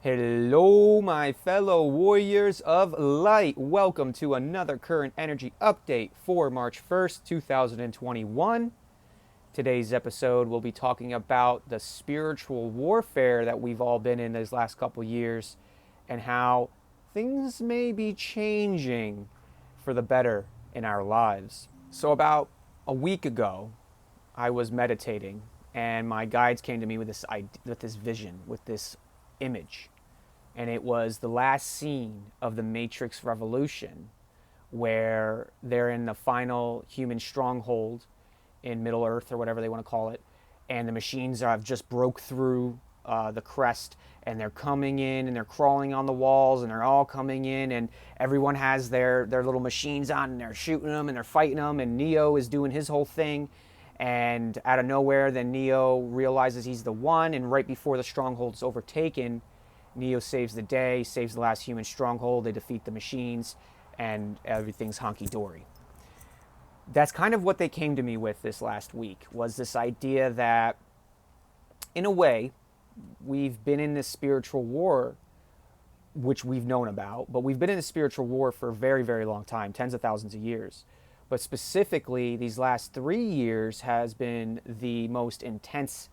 Hello, my fellow warriors of light. Welcome to another current energy update for March 1st, 2021. Today's episode will be talking about the spiritual warfare that we've all been in these last couple years and how things may be changing for the better in our lives. So, about a week ago, I was meditating and my guides came to me with this vision, with this image, and it was the last scene of the Matrix Revolution, where they're in the final human stronghold in Middle Earth or whatever they want to call it, and the machines have just broke through the crest, and they're coming in and they're crawling on the walls and they're all coming in, and everyone has their little machines on and they're shooting them and they're fighting them, and Neo is doing his whole thing. And out of nowhere, then Neo realizes he's the one, and right before the stronghold is overtaken, Neo saves the day, saves the last human stronghold, they defeat the machines, and everything's honky-dory. That's kind of what they came to me with this last week, was this idea that, in a way, we've been in this spiritual war, which we've known about, but we've been in a spiritual war for a very, very long time, tens of thousands of years. But specifically, these last 3 years has been the most intense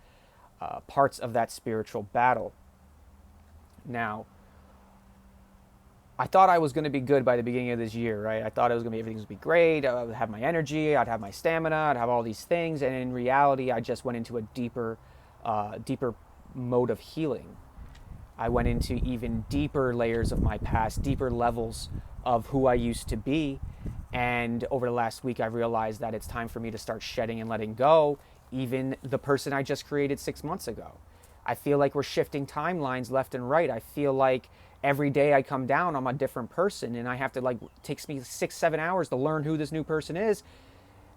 parts of that spiritual battle. Now, I thought I was going to be good by the beginning of this year, right? I thought everything was going to be great. I would have my energy, I'd have my stamina, I'd have all these things, and in reality, I just went into a deeper mode of healing. I went into even deeper layers of my past, deeper levels of who I used to be, and over the last week, I realized that it's time for me to start shedding and letting go, even the person I just created 6 months ago. I feel like we're shifting timelines left and right. I feel like every day I come down, I'm a different person, and I have to, it takes me 6-7 hours to learn who this new person is.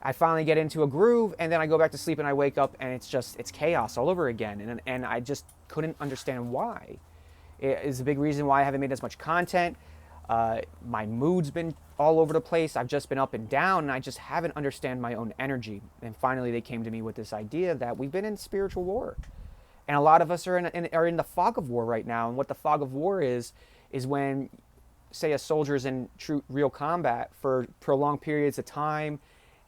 I finally get into a groove, and then I go back to sleep and I wake up and it's chaos all over again. And I just couldn't understand why. It is a big reason why I haven't made as much content. My mood's been all over the place. I've just been up and down, and I just haven't understand my own energy. And finally, they came to me with this idea that we've been in spiritual war. And a lot of us are in the fog of war right now. And what the fog of war is when, say, a soldier's in real combat for prolonged periods of time,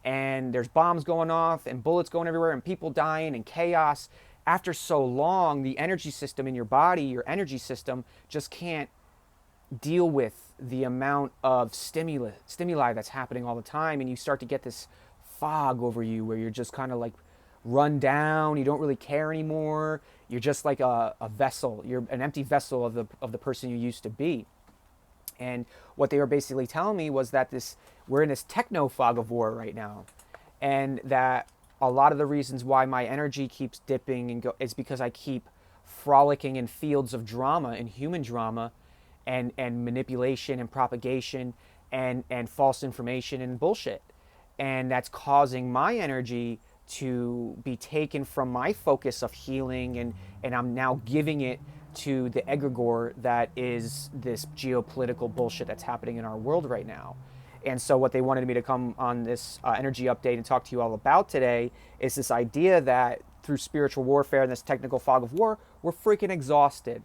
and there's bombs going off and bullets going everywhere and people dying and chaos. After so long, the energy system in your body, your energy system, just can't deal with the amount of stimuli that's happening all the time, and you start to get this fog over you where you're just kind of like run down. You don't really care anymore. You're just like a vessel. You're an empty vessel of the person you used to be. And what they were basically telling me was that we're in this techno fog of war right now, and that a lot of the reasons why my energy keeps dipping is because I keep frolicking in fields of drama and human drama, and manipulation and propagation and false information and bullshit, and that's causing my energy to be taken from my focus of healing, and I'm now giving it to the egregore that is this geopolitical bullshit that's happening in our world right now. And so what they wanted me to come on this energy update and talk to you all about today is this idea that through spiritual warfare and this technical fog of war, we're freaking exhausted.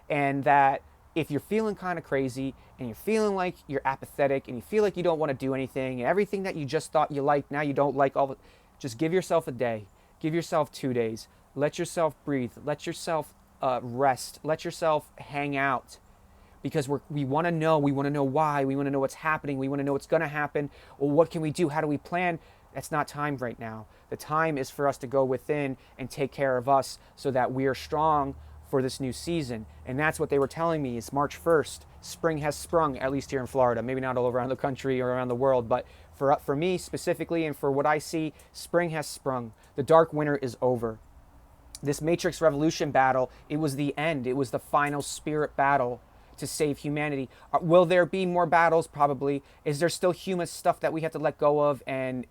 And that if you're feeling kind of crazy and you're feeling like you're apathetic and you feel like you don't want to do anything, and everything that you just thought you liked, now you don't like just give yourself a day, give yourself 2 days, let yourself breathe, let yourself rest, let yourself hang out, because we want to know why, we want to know what's happening, we want to know what's going to happen. Well, what can we do? How do we plan? That's not time right now. The time is for us to go within and take care of us so that we are strong for this new season. And that's what they were telling me. It's March 1st. Spring has sprung, at least here in Florida. Maybe not all around the country or around the world, but for me specifically, and for what I see, spring has sprung. The dark winter is over. This Matrix Revolution battle, it was the end. It was the final spirit battle to save humanity. Will there be more battles? Probably. Is there still human stuff that we have to let go of, and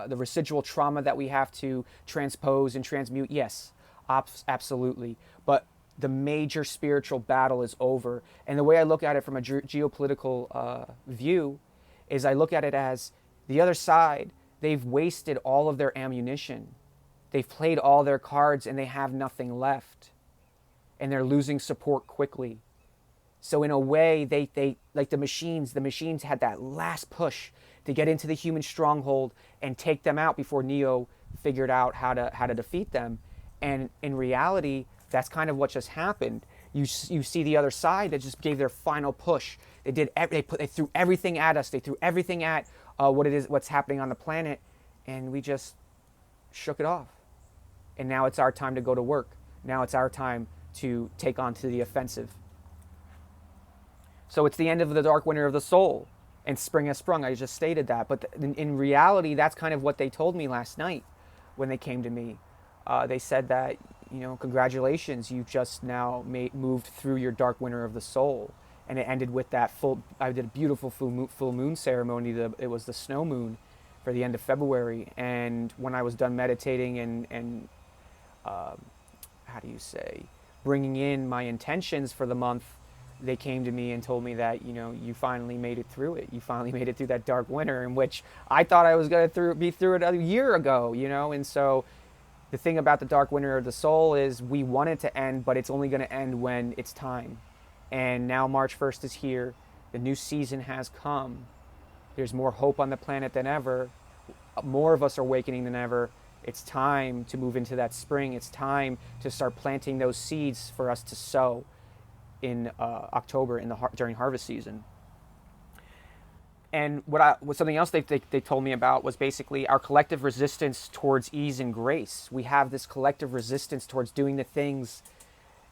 the residual trauma that we have to transpose and transmute? Yes, absolutely. But the major spiritual battle is over. And the way I look at it from a geopolitical view is I look at it as the other side, they've wasted all of their ammunition. They've played all their cards and they have nothing left. and they're losing support quickly. So in a way, they like the machines had that last push to get into the human stronghold and take them out before Neo figured out how to defeat them. And in reality, that's kind of what just happened. You see the other side that just gave their final push. They threw everything at us. They threw everything at what's happening on the planet, and we just shook it off. And now it's our time to go to work. Now it's our time to take on to the offensive. So it's the end of the dark winter of the soul, and spring has sprung. I just stated that. But in reality, that's kind of what they told me last night when they came to me. They said that, congratulations, you've just now moved through your dark winter of the soul. And it ended with that I did a beautiful full moon ceremony. It was the snow moon for the end of February. And when I was done meditating and bringing in my intentions for the month, they came to me and told me that, you finally made it through it. You finally made it through that dark winter, in which I thought I was going to be through it a year ago, And so the thing about the dark winter of the soul is we want it to end, but it's only going to end when it's time. And now March 1st is here. The new season has come. There's more hope on the planet than ever. More of us are awakening than ever. It's time to move into that spring. It's time to start planting those seeds for us to sow in October during harvest season. And something else they told me about was basically our collective resistance towards ease and grace. We have this collective resistance towards doing the things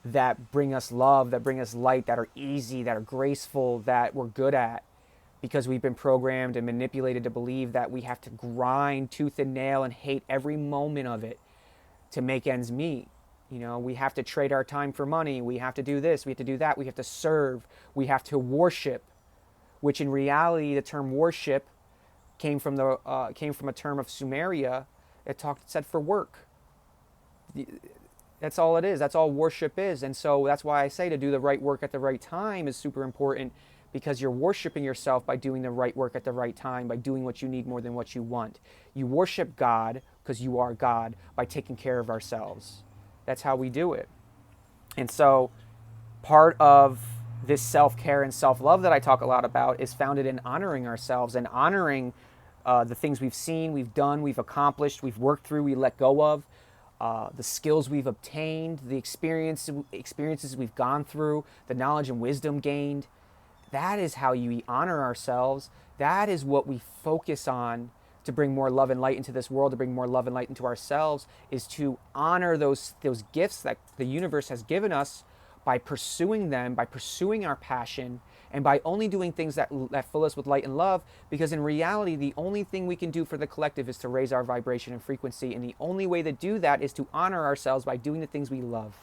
that bring us love, that bring us light, that are easy, that are graceful, that we're good at, because we've been programmed and manipulated to believe that we have to grind tooth and nail and hate every moment of it to make ends meet. We have to trade our time for money. We have to do this. We have to do that. We have to serve. We have to worship, which in reality, the term worship came from a term of Sumeria that said for work. That's all it is. That's all worship is. And so that's why I say to do the right work at the right time is super important, because you're worshiping yourself by doing the right work at the right time, by doing what you need more than what you want. You worship God because you are God by taking care of ourselves. That's how we do it. And so part of this self-care and self-love that I talk a lot about is founded in honoring ourselves and honoring the things we've seen, we've done, we've accomplished, we've worked through, we let go of, the skills we've obtained, the experiences we've gone through, the knowledge and wisdom gained. That is how you honor ourselves. That is what we focus on to bring more love and light into this world, to bring more love and light into ourselves, is to honor those gifts that the universe has given us by pursuing them, by pursuing our passion, and by only doing things that fill us with light and love, because in reality, the only thing we can do for the collective is to raise our vibration and frequency, and the only way to do that is to honor ourselves by doing the things we love.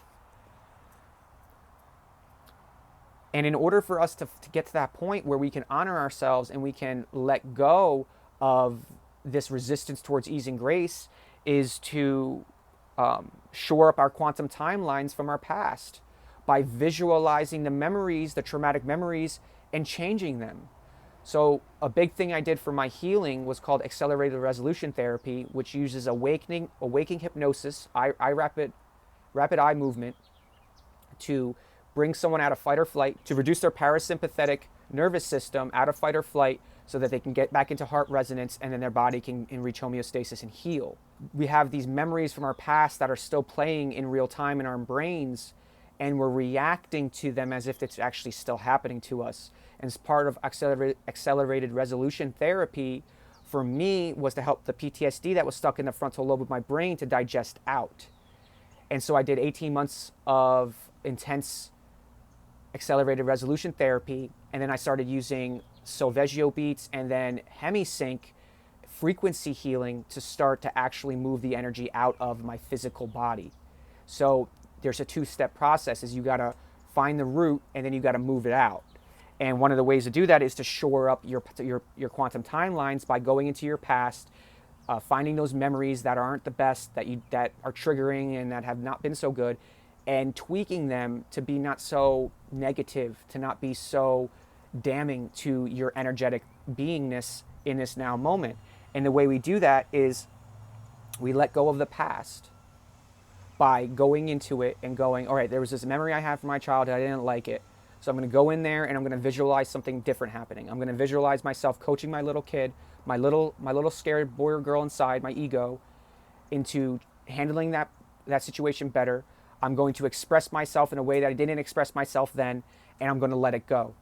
And in order for us to get to that point where we can honor ourselves and we can let go of this resistance towards ease and grace, is to shore up our quantum timelines from our past by visualizing the memories, the traumatic memories, and changing them. So a big thing I did for my healing was called accelerated resolution therapy, which uses waking hypnosis, rapid eye movement, to bring someone out of fight or flight, to reduce their parasympathetic nervous system out of fight or flight, so that they can get back into heart resonance, and then their body can reach homeostasis and heal. We have these memories from our past that are still playing in real time in our brains, and we're reacting to them as if it's actually still happening to us. And as part of accelerated resolution therapy, for me, was to help the PTSD that was stuck in the frontal lobe of my brain to digest out. And so I did 18 months of intense accelerated resolution therapy, and then I started using Solfeggio beats and then hemisync frequency healing to start to actually move the energy out of my physical body. So there's a two-step process: is you got to find the root, and then you got to move it out. And one of the ways to do that is to shore up your quantum timelines by going into your past, finding those memories that aren't the best, that are triggering and that have not been so good, and tweaking them to be not so negative, to not be so damning to your energetic beingness in this now moment. And the way we do that is we let go of the past. by going into it and going, all right, there was this memory I had from my childhood, I didn't like it. So I'm going to go in there and I'm going to visualize something different happening. I'm going to visualize myself coaching my little kid, my little scared boy or girl inside, my ego, into handling that situation better. I'm going to express myself in a way that I didn't express myself then, and I'm going to let it go.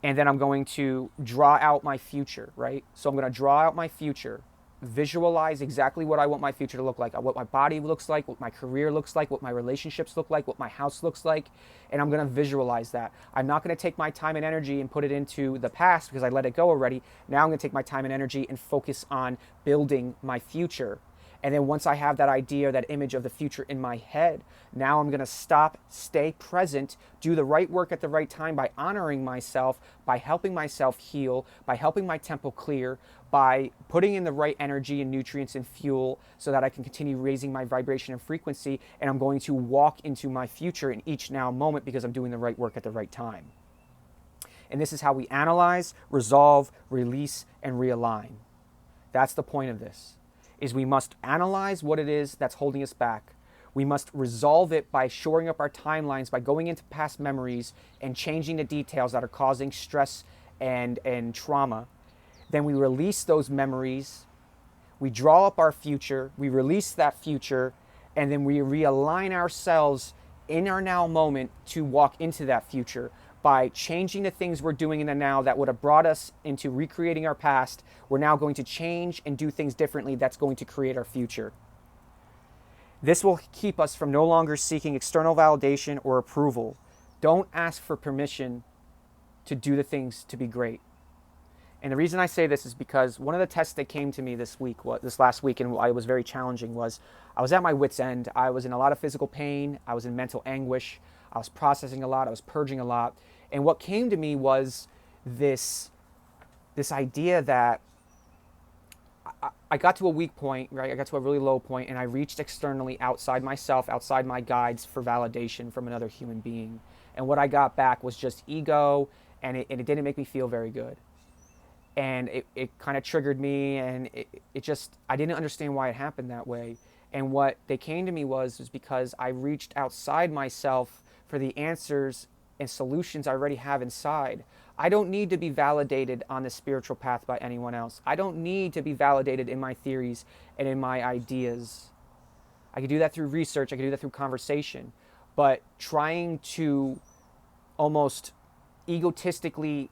And then I'm going to draw out my future, right? So I'm going to draw out my future, visualize exactly what I want my future to look like, what my body looks like, what my career looks like, what my relationships look like, what my house looks like, and I'm going to visualize that. I'm not going to take my time and energy and put it into the past because I let it go already. Now I'm going to take my time and energy and focus on building my future. And then once I have that idea, that image of the future in my head, now I'm going to stop, stay present, do the right work at the right time by honoring myself, by helping myself heal, by helping my temple clear, by putting in the right energy and nutrients and fuel so that I can continue raising my vibration and frequency. And I'm going to walk into my future in each now moment because I'm doing the right work at the right time. And this is how we analyze, resolve, release, and realign. That's the point of this. Is we must analyze what it is that's holding us back. We must resolve it by shoring up our timelines, by going into past memories and changing the details that are causing stress and trauma. Then we release those memories, we draw up our future, we release that future, and then we realign ourselves in our now moment to walk into that future. By changing the things we're doing in the now that would have brought us into recreating our past, we're now going to change and do things differently that's going to create our future. This will keep us from no longer seeking external validation or approval. Don't ask for permission to do the things to be great. And the reason I say this is because one of the tests that came to me this last week, and I was very challenging, was I was at my wit's end. I was in a lot of physical pain. I was in mental anguish. I was processing a lot. I was purging a lot. And what came to me was this idea that I got to a weak point, right? I got to a really low point, and I reached externally outside myself, outside my guides for validation from another human being. And what I got back was just ego, and it didn't make me feel very good. And it kind of triggered me, and it just, I didn't understand why it happened that way. And what they came to me was because I reached outside myself for the answers and solutions I already have inside. I don't need to be validated on the spiritual path by anyone else. I don't need to be validated in my theories and in my ideas. I can do that through research, I can do that through conversation. But trying to almost egotistically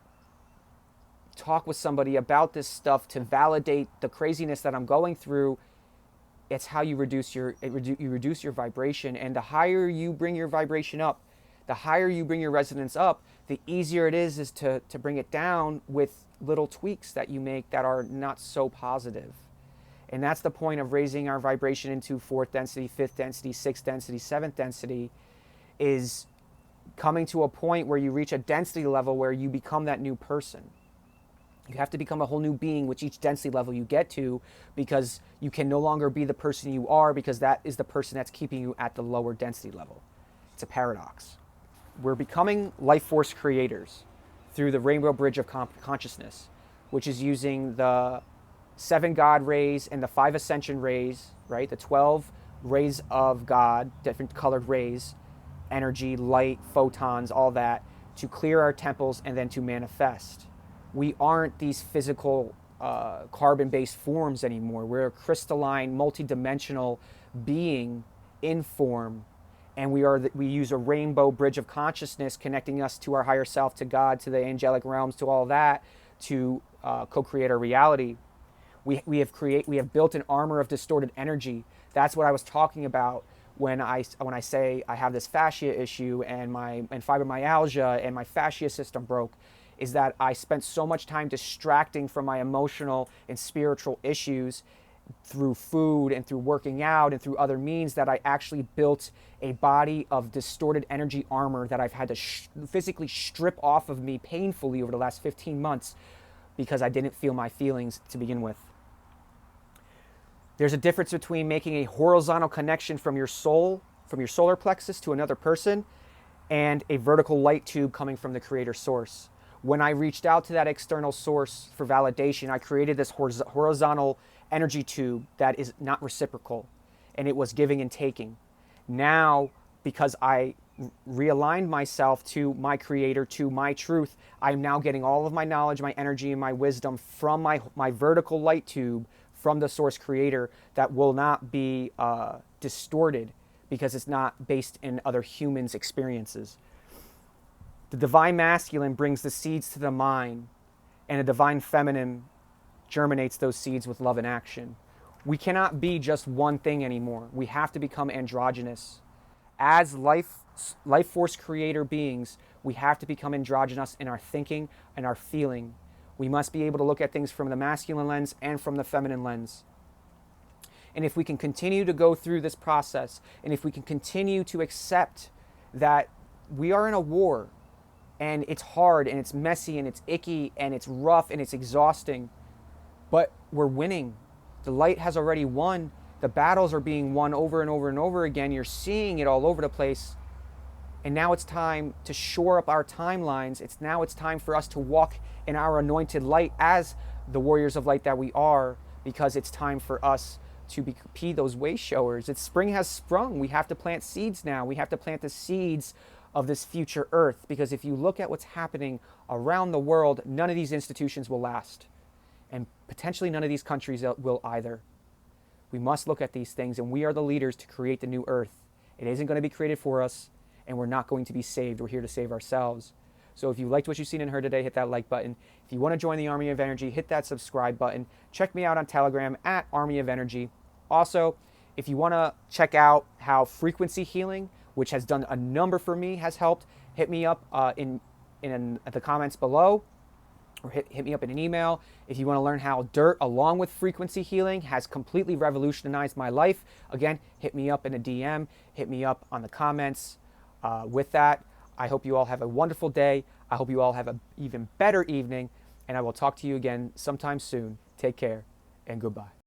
talk with somebody about this stuff to validate the craziness that I'm going through, it's how you reduce your vibration. And the higher you bring your vibration up, the higher you bring your resonance up, the easier it is to bring it down with little tweaks that you make that are not so positive. And that's the point of raising our vibration into 4th density, 5th density, 6th density, 7th density, is coming to a point where you reach a density level where you become that new person. You have to become a whole new being with each density level you get to, because you can no longer be the person you are, because that is the person that's keeping you at the lower density level. It's a paradox. We're becoming life force creators through the rainbow bridge of consciousness, which is using the 7 God rays and the 5 ascension rays, right? The 12 rays of God, different colored rays, energy, light, photons, all that, to clear our temples and then to manifest. We aren't these physical carbon-based forms anymore. We're a crystalline, multidimensional being in form. And we use a rainbow bridge of consciousness connecting us to our higher self, to God, to the angelic realms, to all that, to co-create our reality. We have built an armor of distorted energy. That's what I was talking about when I say I have this fascia issue and fibromyalgia and my fascia system broke, is that I spent so much time distracting from my emotional and spiritual issues through food and through working out and through other means, that I actually built a body of distorted energy armor that I've had to physically strip off of me painfully over the last 15 months because I didn't feel my feelings to begin with. There's a difference between making a horizontal connection from your soul, from your solar plexus to another person, and a vertical light tube coming from the creator source. When I reached out to that external source for validation, I created this horizontal energy tube that is not reciprocal, and it was giving and taking. Now, because I realigned myself to my creator, to my truth, I'm now getting all of my knowledge, my energy, and my wisdom from my vertical light tube, from the source creator, that will not be distorted because it's not based in other humans' experiences. The divine masculine brings the seeds to the mind, and the divine feminine germinates those seeds with love and action. We cannot be just one thing anymore. We have to become androgynous. As life force creator beings, we have to become androgynous in our thinking and our feeling. We must be able to look at things from the masculine lens and from the feminine lens. And if we can continue to go through this process, and if we can continue to accept that we are in a war, and it's hard, and it's messy, and it's icky, and it's rough, and it's exhausting, but we're winning. The light has already won. The battles are being won over and over and over again. You're seeing it all over the place. And now it's time to shore up our timelines. It's time for us to walk in our anointed light as the warriors of light that we are, because it's time for us to be those way showers. Spring has sprung. We have to plant seeds now. We have to plant the seeds of this future earth, because if you look at what's happening around the world, none of these institutions will last. And potentially none of these countries will either. We must look at these things, and we are the leaders to create the new earth. It isn't going to be created for us, and we're not going to be saved. We're here to save ourselves. So if you liked what you've seen and heard today, hit that like button. If you want to join the Army of Energy, hit that subscribe button. Check me out on Telegram at Army of Energy. Also, if you want to check out how frequency healing, which has done a number for me, has helped, hit me up in the comments below, or hit me up in an email. If you want to learn how dirt, along with frequency healing, has completely revolutionized my life, again, hit me up in a DM, hit me up on the comments. With that, I hope you all have a wonderful day. I hope you all have an even better evening, and I will talk to you again sometime soon. Take care, and goodbye.